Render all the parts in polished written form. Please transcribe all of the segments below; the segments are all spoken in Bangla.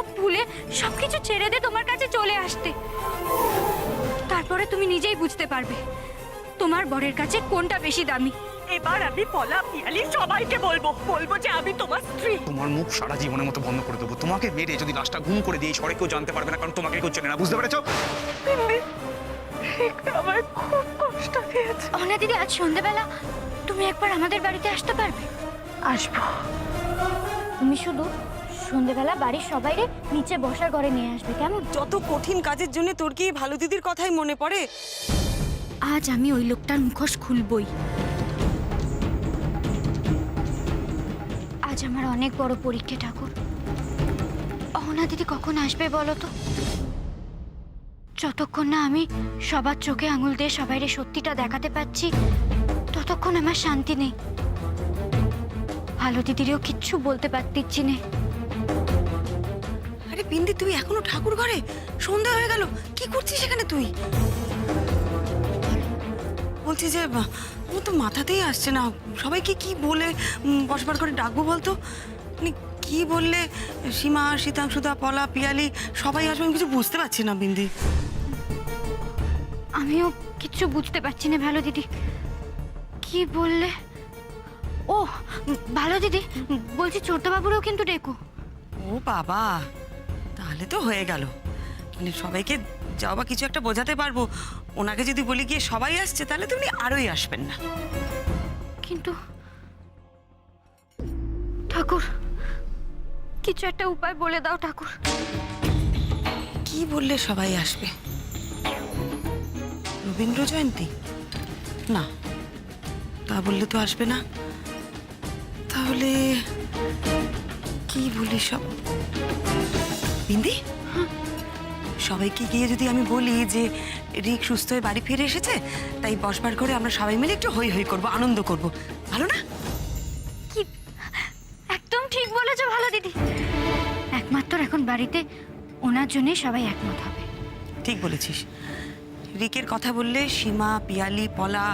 সব ভুলে সবকিছু ছেড়ে দিয়ে তোমার কাছে চলে আসতে। তারপরে তুমি নিজেই বুঝতে পারবে তোমার বরের কাছে কোনটা বেশি দামি। এবার আমি পলা পিয়ালি সবাইকে বলবো যে আমি তোমার স্ত্রী। তোমার মুখ সারা জীবনের মতো বন্ধ করে দেবো। তোমাকে মেরে যদি লাশটা গুম করে দিই শহরে কেউ জানতে পারবে না, কারণ তোমাকে কেউ চেনে না, বুঝতে পেরেছো? আমার খুব কষ্ট দিয়েছে। অনা দিদি, আজ সন্ধ্যেবেলা তুমি একবার আমাদের বাড়িতে আসতে পারবে? আসবো। তুমি শুধু সন্ধ্যেবেলা বাড়ির সবাইরে নিচে বসার ঘরে নিয়ে আসবে, কেমন? যত কঠিন কাজের জন্য তোর কি ভালো দিদির কথাই মনে পড়ে? আজ আমি ওই লোকটার মুখোশ খুলবই। আজ আমার অনেক বড় পরীক্ষা ঠাকুর। অহনা দিদি কখন আসবে বলো তো? যতক্ষণ না আমি সবার চোখে আঙুল দিয়ে সবাইরে সত্যিটা দেখাতে পাচ্ছি ততক্ষণ আমার শান্তি নেই। ভালো দিদিরও কিচ্ছু বলতে পারতিচ্ছি না। আরে বিন্দি, তুই এখনো ঠাকুর ঘরে? সন্ধ্যা হয়ে গেল, কি করছিস এখানে তুই? বলছি যে ও তো মাথাতেই আসছে না। সবাইকে কি বলে বসবার করে ডাকবো বলতো? মানে কি বললে সীমা, শীতাংশুদা, পলা, পিয়ালি সবাই আসবে? আমি কিছু বুঝতে পারছি না বিন্দি। আমিও কিচ্ছু বুঝতে পারছি না ভালো দিদি। কি বললে? ও ভালো দিদি, বলছি ছোটবাবুরও কিন্তু ডেকো। ও বাবা, তাহলে তো হয়ে গেল। মানে সবাইকে যাও বা কিছু একটা বোঝাতে পারবো। ওনাকে যদি বলি গিয়ে সবাই আসছে, তাহলে তো উনি আরোই আসবেন না। কিন্তু ঠাকুর, কিছু একটা উপায় বলে দাও ঠাকুর। কি বললে সবাই আসবে? রবীন্দ্র জয়ন্তী? না, তা বললে তো আসবে না। তাহলে কি বলি সব? বিন্দি, সবাইকে গিয়ে যদি আমি বলি যে রিক সুস্থ হয়ে বাড়ি ফিরে এসেছে, তাই বসবার করে আমরা সবাই মিলে একটু হই হই করবো, আনন্দ করব, ভালো না? কি একদম ঠিক বলেছো ভালো দিদি। একমাত্র এখন বাড়িতে ওনার জন্যই সবাই একমত হবে। ঠিক বলেছিস। রিকের কথা বললে সীমা, পিয়ালি, পলা,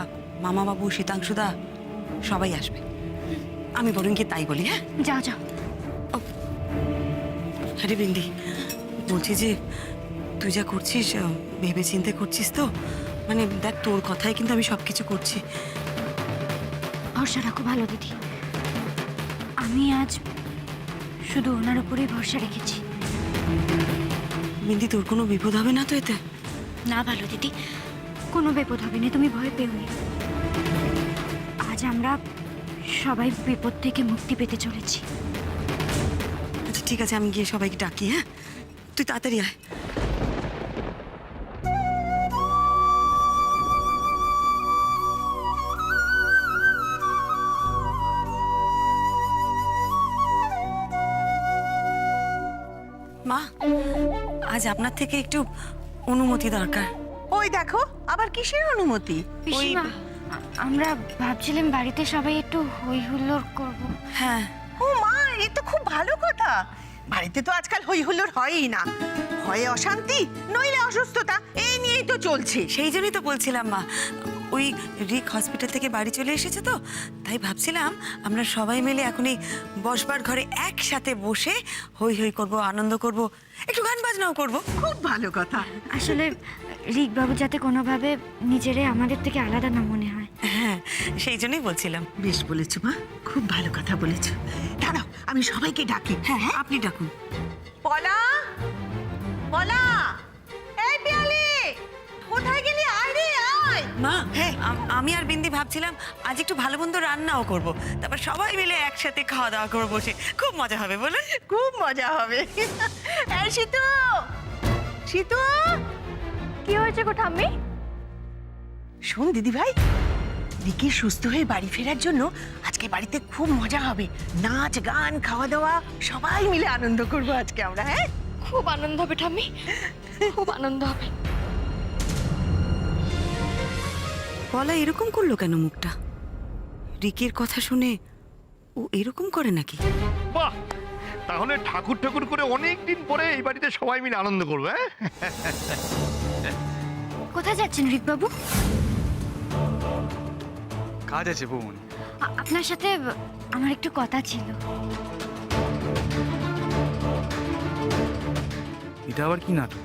মামাবাবু, শীতাংশুদা সবাই আসবে। আমি বরং গিয়ে তাই বলি। হ্যাঁ, যাও যাও। আরে বিন্দি, বলছি যে তুই যা করছিস ভেবে চিন্তে করছিস তো? মানে দেখ, তোর কথাই কিন্তু আমি সবকিছু করছি। ভরসা রাখো ভালো দিদি। আমি আজ শুধু ওনার উপরেই ভরসা রেখেছি। বিন্দি, তোর কোনো বিপদ হবে না তো এতে? না ভালো দিদি, কোনো বিপদ হবে না, তুমি ভয় পেও না। আজ আমরা সবাই বিপদ থেকে মুক্তি পেতে চলেছি। আচ্ছা ঠিক আছে, আমি গিয়ে সবাইকে ডাকি। হ্যাঁ, তুই তাড়াতাড়ি আয়। মা, আজ আপনার থেকে একটু অনুমতি দরকার। ওই দেখো, আবার কিসের অনুমতি? পিসিমা, আমরা ভাবছিলাম বাড়িতে সবাই একটু হই হুল্লোড় করবো। হ্যাঁ। ও মা, এই তো খুব ভালো কথা। বাড়িতে তো আজকাল হই হুল্লোড় হয়ই না। হয় অশান্তি, নইলে অসুস্থতা, এই নিয়েই তো চলছে। সেই জন্যই তো বলছিলাম মা, ওই রিক হসপিটাল থেকে বাড়ি চলে এসেছে তো, তাই ভাবছিলাম আমরা সবাই মিলে এখন এই বসবার ঘরে একসাথে বসে হই হই করব, আনন্দ করব, একটু গান বাজনাও করব। খুব ভালো কথা। আসলে রিক বাবু যাতে কোনোভাবে নিজেরে আমাদের থেকে আলাদা না মনে হয়। হ্যাঁ, সেই জন্যই বলছিলাম। বেশ বলেছো মা, খুব ভালো কথা বলেছো। দাঁড়াও, আমি সবাইকে ডাকি। হ্যাঁ হ্যাঁ, আপনি ডাকুন। পলা, পলা, এই পিয়ালি, কোথায় গেলি? আয় রে আয়। মা, হ্যাঁ। আমি আর বিন্দি ভাবছিলাম আজ একটু ভালো মন্দ রান্নাও করব, তারপর সবাই মিলে একসাথে খাওয়া দাওয়া করবো বসে, খুব মজা হবে বলে। খুব মজা হবে। এই শীতু, শীতু, কি হয়েছে গো ঠাম্মি? শোন দিদি ভাই, রিকি সুস্থ হয়ে বাড়ি ফেরার জন্য আজকে বাড়িতে খুব মজা হবে। নাচ, গান, খাওয়া দাওয়া সবাই মিলে আনন্দ করবো আজকে আমরা। হ্যাঁ, খুব আনন্দ হবে ঠাম্মি, খুব আনন্দ হবে। পলা এরকম করলো কেন মুখটা? রিকের কথা শুনে ও এরকম করে নাকি? বাহ, তাহলে ঠাকুর ঠাকুর করে অনেক দিন পরে এই বাড়িতে সবাই মিলে আনন্দ করবে। হ্যাঁ, কোথায় যাচ্ছেন রিক বাবু? কাজ আছে বৌমনি। আপনার সাথে আমার একটু কথা ছিল। এটা আবার কি নাটক?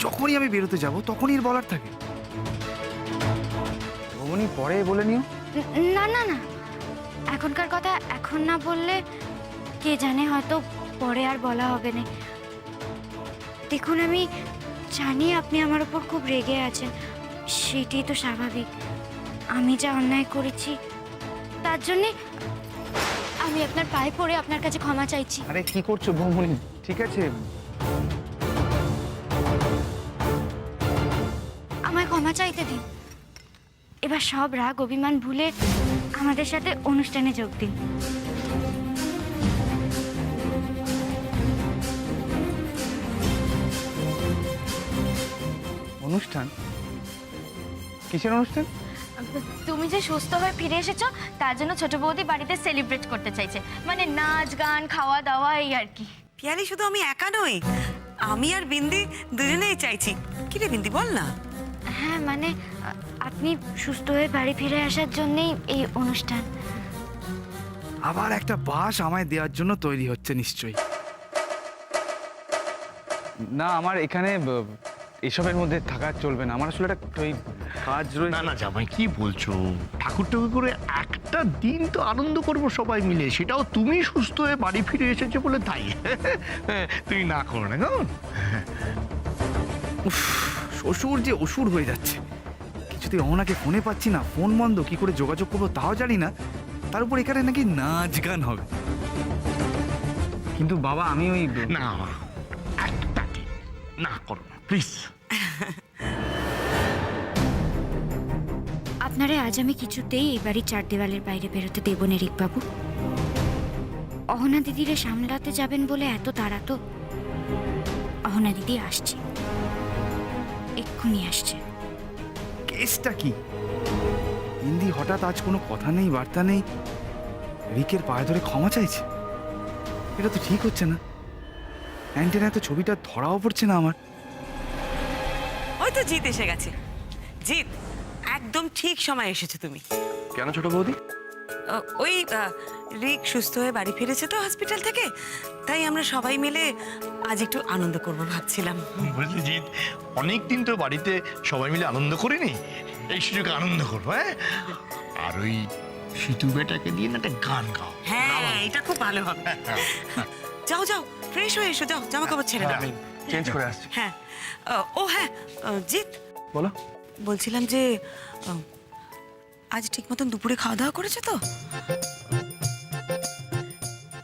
যখনই আমি বেরোতে যাব তখনই এর বলার থাকে। ভবনী পরে বলে নিও। না না না, এখনকার কথা এখন না বললে কে জানে হয়তো পরে আর বলা হবে না। দেখুন, আমি জানি আপনি আমার উপর খুব রেগে আছেন, সেটাই তো স্বাভাবিক। আমি যা অন্যায় করেছি তার জন্যে আমি আপনার পায়ে পড়ে আপনার কাছে ক্ষমা চাইছি। আরে কি করছো ভবনী? ঠিক আছে, আমায় ক্ষমা চাইতে দিন। এবার সব রাগ অভিমান ভুলে আমাদের সাথে অনুষ্ঠানে যোগ দিন। অনুষ্ঠান? কিসের অনুষ্ঠান? তুমি যে সুস্থ হয়ে ফিরে এসেছো তার জন্য ছোট বৌদি বাড়িতে সেলিব্রেট করতে চাইছে, মানে নাচ গান খাওয়া দাওয়া এই আর কি। পিয়ালি, শুধু আমি একা নই, আমি আর বিন্দি দুজনেই চাইছি। কি রে বিন্দি, বল না। হ্যাঁ মানে আপনি সুস্থ হয়ে বাড়ি ফিরে আসার জন্যই এই অনুষ্ঠান। আবার একটা বাস আমায় দেওয়ার জন্য তৈরি হচ্ছে নিশ্চয়ই। না, আমার এখানে এসবের মধ্যে থাকা চলবে না। আমার আসলে একটা ওই কাজ রয়েছে। না না জামাই, কি বলছো? ঠাকুর ঠাকুর করে একটা দিন তো আনন্দ করব সবাই মিলে, সেটাও তুমি সুস্থ হয়ে বাড়ি ফিরে এসেছো বলে তাই। তুমি না করো না কেমন? উফ, শ্বশুর যে অসুর হয়ে যাচ্ছে। কিছুতেই অহনাকে ফোনে পাচ্ছি না, ফোন বন্ধ, কি করে যোগাযোগ করবো তাও জানি না। তার উপর এখানে নাকি নাচ গান হবে। কিন্তু বাবা, আমি ওই না, একটা দিন না করো না প্লিজ। আপনারে আজ আমি কিছুতেই এই বাড়ির চার দেওয়ালের বাইরে বেরোতে দেব না রিকবাবু। অহনা দিদিরে সামলাতে যাবেন বলে এত তাড়া তো? অহনা দিদি আসছে, এক্ষুনি আসছে। কেসটা কি? হিন্দি হঠাৎ আজ কোনো কথা নেই, বার্তা নেই, রিকের পায়ে ধরে ক্ষমা চাইছে। এটা তো ঠিক হচ্ছে না। অ্যান্টেনায় তো ছবিটা ধরাও পড়ছে না আমার। ওই তো জিৎ এসে গেছে। জিৎ, একদম ঠিক সময় এসেছো তুমি। কেন ছোট বৌদি? ওই রিক সুস্থ হয়ে বাড়ি ফিরেছে তো হসপিটাল থেকে, তাই আমরা সবাই মিলে আজ একটু আনন্দ করব ভাবছিলাম। বুঝলি জিৎ, অনেকদিন তো বাড়িতে সবাই মিলে আনন্দ করিনি, এই সুযোগে আনন্দ করবো। হ্যাঁ, আর ওই সিতু বেটাকে দিয়ে না একটা গান গাও। হ্যাঁ, এটা খুব ভালো হবে। যাও যাও, ফ্রেশ হয়ে এসো, যাও জামা কাপড় ছেড়ে দাও। আমি চেঞ্জ করে আসছি। হ্যাঁ, ও হ্যাঁ, জিৎ, বলো। বলছিলাম যে আজ ঠিক মতন দুপুরে খাওয়া দাওয়া করেছো তো?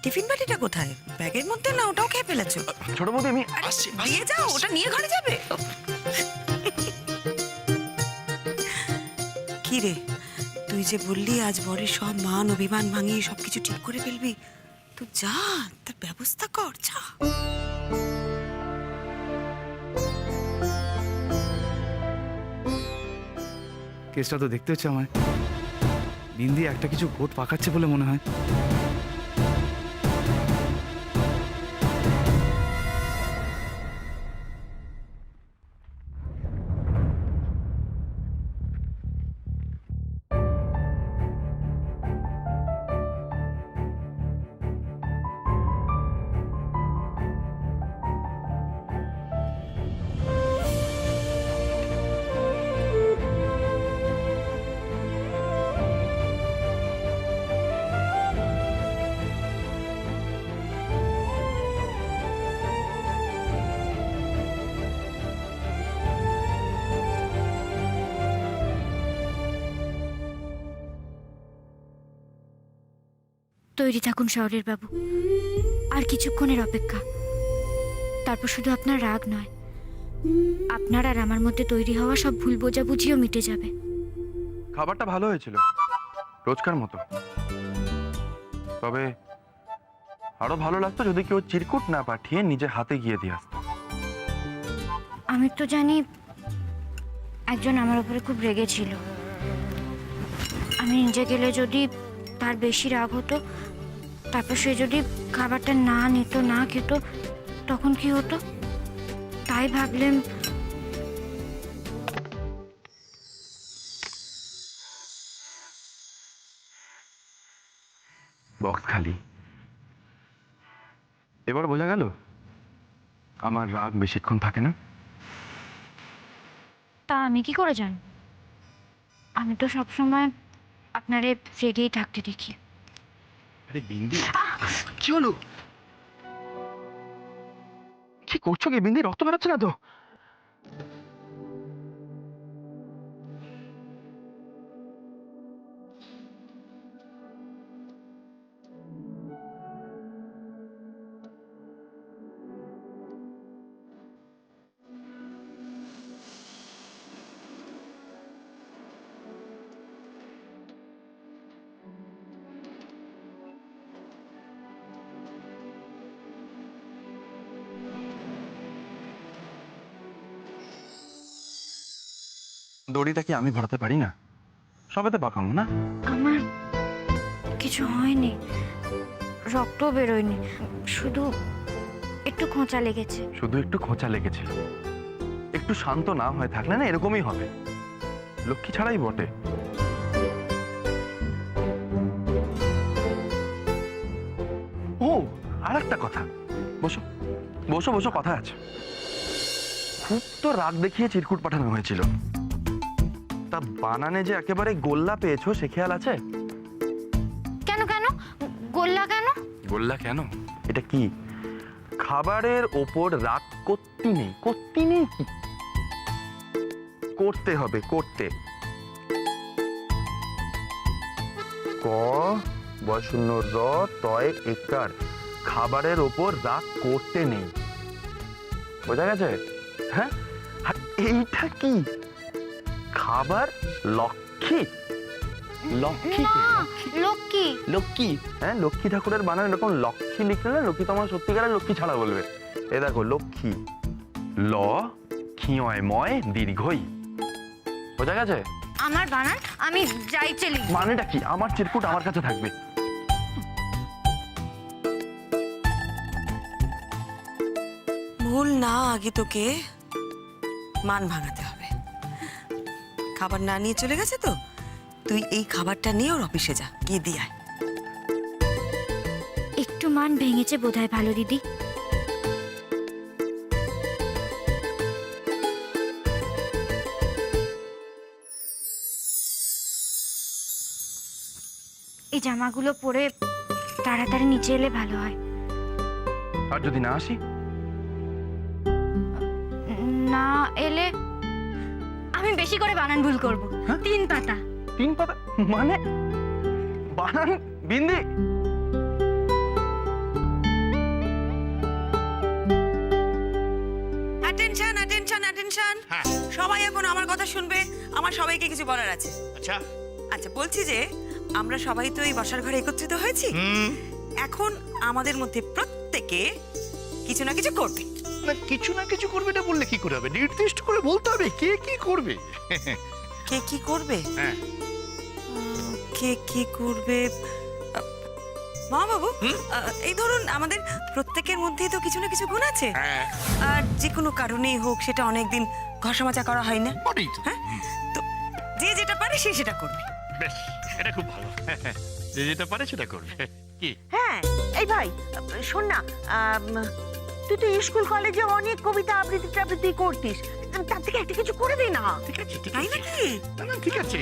টিফিন বাটিটা কোথায়? ব্যাগের মধ্যে না ওটাও খেয়ে ফেলেছো? ছোট বৌদি আমি আরে, দিয়ে যাও, ওটা নিয়ে ঘরে যাবে। কি রে, তুই যে বললি আজ বরের সব মান অভিমান ভাঙিয়ে সবকিছু ঠিক করে ফেলবি, তুই যা, তার ব্যবস্থা কর, যা। কেসটা তো দেখতে হচ্ছে আমায়। বিন্দি একটা কিছু ভোট পাকাচ্ছে বলে মনে হয়। তৈরি থাকুন শহরের বাবু, আর কিছুক্ষণের অপেক্ষা। তারপর শুধু আপনার রাগ নয়, আপনার আর আমার মধ্যে তৈরি হওয়া সব ভুল বোঝাবুঝিও মিটে যাবে। খাবারটা ভালো হয়েছিল, রোজকার মতো। তবে আরো ভালো লাগতো যদি কেউ চিরকুট না পাঠিয়ে নিজে হাতে গিয়ে দিয়ে আসতো। আমি তো জানি একজন আমার উপরে খুব রেগেছিল। আমি নিজে গেলে যদি তার বেশি রাগ হতো, তারপর সে যদি খাবারটা না নিত, না খেত, তখন কি হতো? তাই ভাবলাম বক্স খালি। এবার বোঝা গেল আমার রাগ বেশিক্ষণ থাকে না। তা আমি কি করে জানি? আমি তো সবসময় আপনারে রেগেই থাকতে দেখি। আরে বিন্দি, কি হলো? কি করছো কি বিন্দি? রক্ত বেরোচ্ছে না তো? দড়িটা কি আমি ভরাতে পারি না? সবেতে পাকানো না? আমার কিছু হয়নি, রক্তও বেরোয়নি, শুধু একটু খোঁচা লেগেছে। শুধু একটু খোঁচা লেগেছে। একটু শান্ত না হয়ে থাকলে না এরকমই হবে। লক্ষ্মী ছাড়াই বটে। ও, আর একটা কথা। বসো বসো বসো, কথা আছে। খুব তো রাগ দেখিয়ে চিরকুট পাঠানো হয়েছিল, তা বানানে যে একেবারে গোল্লা পেয়েছো সে খেয়াল আছে? কেন কেন গোল্লা কেন? গোল্লা কেন? এটা কি খাবারের ওপর রাগ করতে নেই? করতে নেই কি? করতে হবে, করতে। ক বশূন্য র তয় একার, খাবারের ওপর রাগ করতে নেই। বোঝা গেছে? হ্যাঁ, আর এইটা কি? খাবার লক্ষ্মী। লক্ষ্মী কে? না, লক্ষ্মী। লক্ষ্মী, হ্যাঁ, লক্ষ্মী ঠাকুরের বানান এরকম লক্ষ্মী লিখলে না লক্ষ্মী তোমার সত্যিকারের লক্ষ্মী ছাড়া বলবে। এ দেখো লক্ষ্মী, ল ক্ষিয়য় ময় দীর্ঘই। বোঝা গেছে? আমার বানান আমি যাই চলি। মানেটা কি? আমার চিরকুট আমার কাছে থাকবে। ভুল না, আগে তোকে মান ভাঙাতে হবে। খাবার না নিয়ে চলে গেছে তো, তুই এই খাবারটা নিয়ে ওর অফিসে যা, গিয়ে দিয়ে আয়। একটু মান ভেঙেছে বোধহয় ভালো দিদি। এই জামাগুলো পরে তাড়াতাড়ি নিচে এলে ভালো হয়। আর যদি না আসি? না এলে আমি বেশি করে বানান ভুল করব। 3 পাতা। 3 পাতা মানে? বানান বিন্দি? অ্যাটেনশন অ্যাটেনশন অ্যাটেনশন, সবাই এখন আমার কথা শুনবে। আমার সবাইকে কিছু বলার আছে। আচ্ছা, আচ্ছা, বলছি যে আমরা সবাই তো এই বসার ঘরে একত্রিত হয়েছি। এখন আমাদের মধ্যে প্রত্যেকে কিছু না কিছু করবে। না কিছু করবে না বললে কি করে হবে? নির্দিষ্ট করে বলতে হবে কে কি করবে। কে কি করবে? হ্যাঁ। কে কি করবে? মা বাবু, এই ধরুন আমাদের প্রত্যেকের মধ্যেই তো কিছু না কিছু গুণ আছে। হ্যাঁ, আর যে কোনো কারণেই হোক, সেটা অনেকদিন ঘষা মাজা করা হয় না। বটেই তো। হ্যাঁ, তো যে যেটা পারে সে সেটা করবে। বেশ, এটা খুব ভালো। যে যেটা পারে সেটা করবে। কি? হ্যাঁ, এই ভাই শোন না, তুই তো স্কুল কলেজে অনেক কবিতা আবৃত্তি টাবৃত্তি করতিস, তার থেকে একটা কিছু করে দে না। ঠিক আছে, ঠিক তাই আছে। নাকি? না, ঠিক আছে।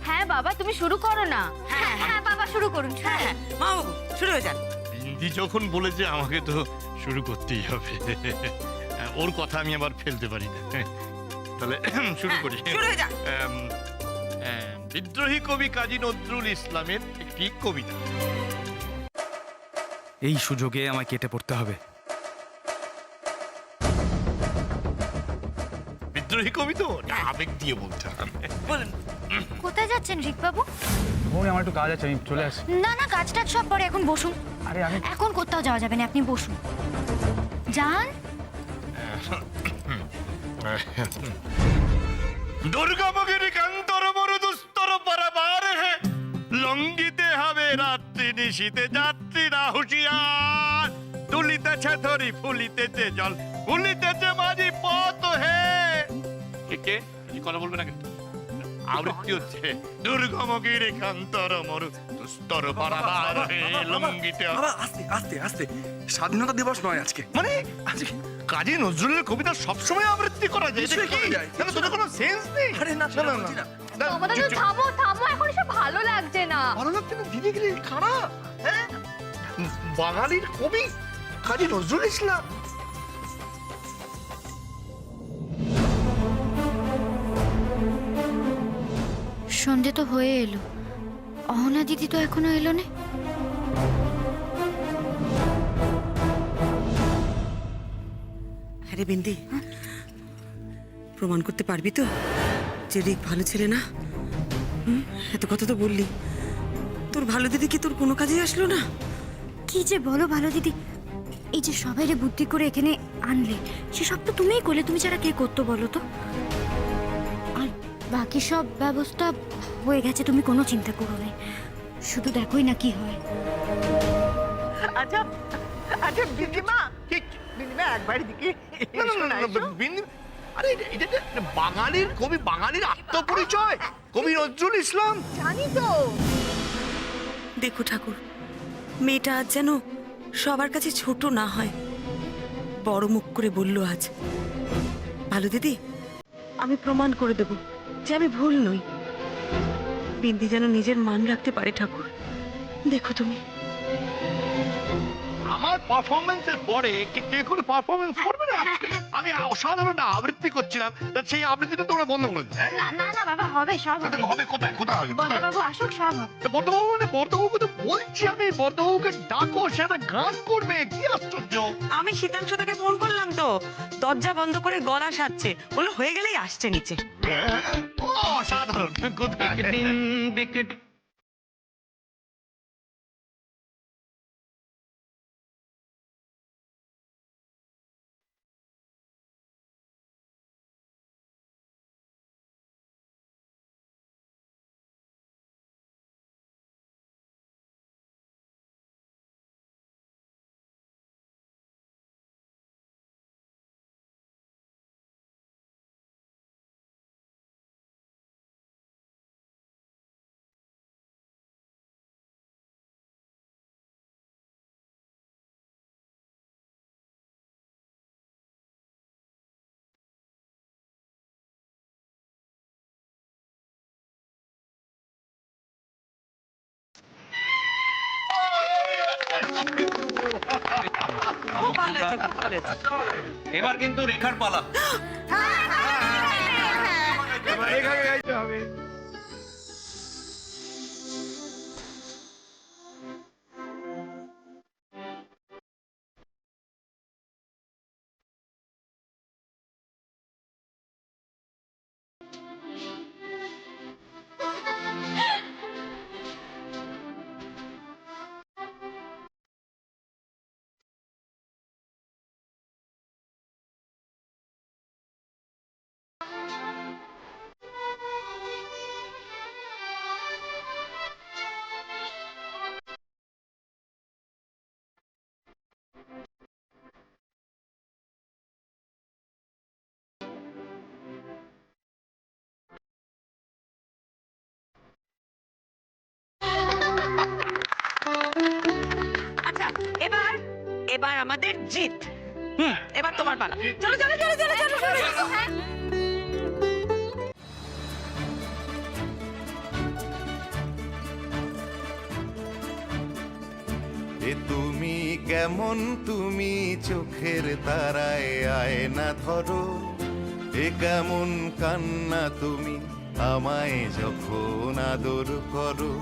হ্যাঁ বাবা, তুমি শুরু করো না। হ্যাঁ হ্যাঁ বাবা, শুরু করুন। হ্যাঁ, মা বাবু শুরু হয়ে যান। বিন্দি যখন বলেছে আমাকে তো শুরু করতেই হবে। ওর কথা আমি আবার ফেলতে পারি না। তাহলে শুরু করি। শুরু হয়ে যান। বিদ্রোহী কবি কাজী নজরুল ইসলামের একটি কবিতা। এই সুযোগে আমায় কেটে পড়তে হবে। বিদ্রোহী কবি তো আবেগ দিয়ে বলতে হবে। বলুন। কোথায় যাচ্ছেন রিক বাবু? ওই আমার একটু কাজ আছে, আমি চলে আসি। না না, কাজ টাজ সব পরে, এখন বসুন। আরে আমি এখন কোথাও যাওয়া যাবে না, আপনি বসুন। যান। দুর্গমগিরি কান্তর বড় দুস্তর পারাবার হে, লঙ্ঘিতে হবে রাত্রি নিশীতে যাত্রীরা হুঁশিয়ার। তুলিতেছে ধরি ফুলিতেছে জল, ফুলিতেছে মাঝি পথ হে। কে কে কথা বলবে না কিন্তু? আবৃত্তি হচ্ছে দুর্গমগির কান্তর মরু দুস্তর পারাবার হে লঙ্গিতে। বাবা আস্তে আস্তে আস্তে, স্বাধীনতা দিবস নয় আজকে। মানে আজকে কাজী নজরুলের কবিতা সবসময় আবৃত্তি করা যায়, এটা নিশ্চয়ই কি? করা যায়। তাহলে তোদের কোনো সেন্স নেই। আরে না, সেটা বলছি না। বাবা দাদু থামো থামো, এখন এসব ভালো লাগছে না। ভালো লাগছে না দিদি গিরি খারাপ, হ্যাঁ? বাঙালির কবি কাজী নজরুল ইসলাম। সন্ধে তো হয়ে এলো, অহনা দিদি তো এখনো এলো না। আরে বিন্দি, প্রমাণ করতে পারবি তো যে রিক ভালো ছেলে না? এত কথা তো বললি, তোর ভালো দিদি কি তোর কোনো কাজে আসলো না? কি যে বলো ভালো দিদি, এই যে সবাইরে বুদ্ধি করে এখানে আনলে, সেসব তো তুমিই করলে, তুমি ছাড়া কে করতো বলো তো? আর বাকি সব ব্যবস্থা হয়ে গেছে, তুমি কোনো চিন্তা করো না, শুধু দেখোই না কি হয়। আচ্ছা আচ্ছা বিন্দিমা, বিন্দিমা একবার দিকে না, না, না, না, বিন্দি- আরে এটা বাঙালির কবি, বাঙালির আত্মপরিচয় কবি নজরুল ইসলাম। জানি তো। দেখো ঠাকুর, মেয়েটা আজ যেন সবার কাছে ছোট না হয়, বড় মুখ করে বলল আজ। ভালো দিদি, আমি প্রমাণ করে দেব যে আমি ভুল নই। বিন্দি যেন নিজের মান রাখতে পারে ঠাকুর, দেখো তুমি। আমার পারফরমেন্সের পরে কে কোনো পারফরমেন্স করবে না? আমি অসাধারণ আবৃত্তি করছিলাম, তা সেই আবৃত্তিটা তোমরা বন্ধ করে দিলে। না না না বাবা, হবে সব হবে। হবে কোথায়, কোথায় হবে? বড়বাবু আসুক, সব হবে। তো বর্ধবাবু মানে বর্ধবাবুকে তো বলছি আমি, বর্ধবাবুকে ডাকো, সে একটা গান করবে, কি আশ্চর্য। আমি শীতাংশু তাকে ফোন করলাম তো, দরজা বন্ধ করে গলা সাজছে, বললো হয়ে গেলেই আসছে নিচে। ও অসাধারণ, কোথায়? এবার কিন্তু রেখার পালা। আচ্ছা, এবার এবার আমাদের জিত। এবার তোমার পালা। চলো চলো চলো চলো চলো চলো। এ তুমি কেমন, তুমি চোখের তারায় আয়না ধরো, এ কেমন কান্না তুমি আমায় যখন আদর করো।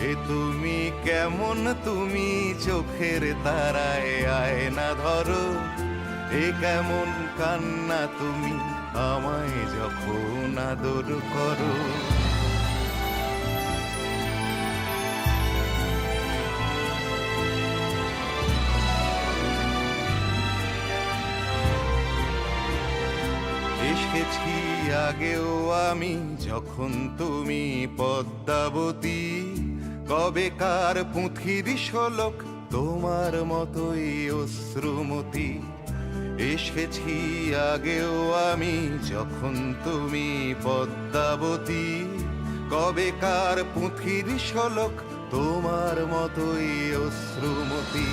এ তুমি কেমন, তুমি চোখের তারায় আয়না ধরো, এ কেমন কান্না তুমি আমায় যখন আদর করো। এসেছি আগেও আমি যখন তুমি পদ্মাবতী, কবেকার পুঁথির শোলক তোমার মতোই অশ্রুমতি। এসেছি আগেও আমি যখন তুমি পদ্মাবতী, কবেকার পুঁথির শোলক তোমার মতোই অশ্রুমতি।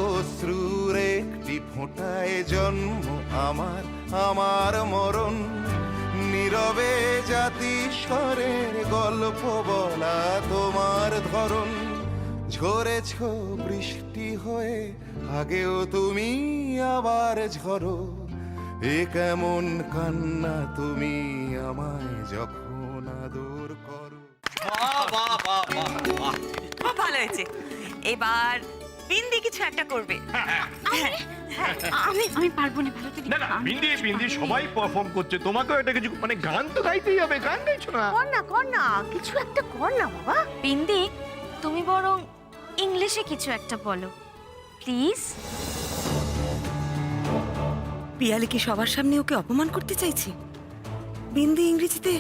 অশ্রুর একটি ফোঁটায় জন্ম আমার, আমার মরণ। নীরবে জাতি স্বরের গল্প বলা তোমার ধরন। ঝরেছ বৃষ্টি হয়ে, আগেও তুমি আবার ঝরো। এ কেমন কান্না তুমি আমায় যখন আদর করো। খুব ভালো হয়েছে। এবার বিন্দি কিছু একটা করবে। আমি পারবো না, ভালো করে না না, বিন্দি বিন্দি সবাই পারফর্ম করছে, তোমাকেও এটা কিছু মানে গান তো গাইতেই হবে। গান গাইছো না? কর না কিছু একটা কর না বাবা। বিন্দি, তুমি বরং ইংলিশে কিছু একটা বলো প্লিজ। পিয়ালি কি সবার সামনে ওকে অপমান করতে চাইছে? বিন্দি ইংরেজিতে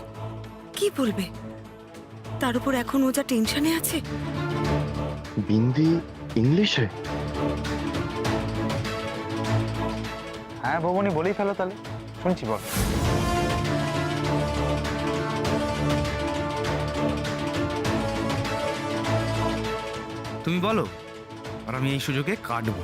কি বলবে? তার উপর এখন ও যা টেনশনে আছে। বিন্দি ইংলিশে? হ্যাঁ ভবনী, বলেই ফেলো তাহলে, শুনছি বল। তুমি বলো, আর আমি এই সুযোগে কাটবো।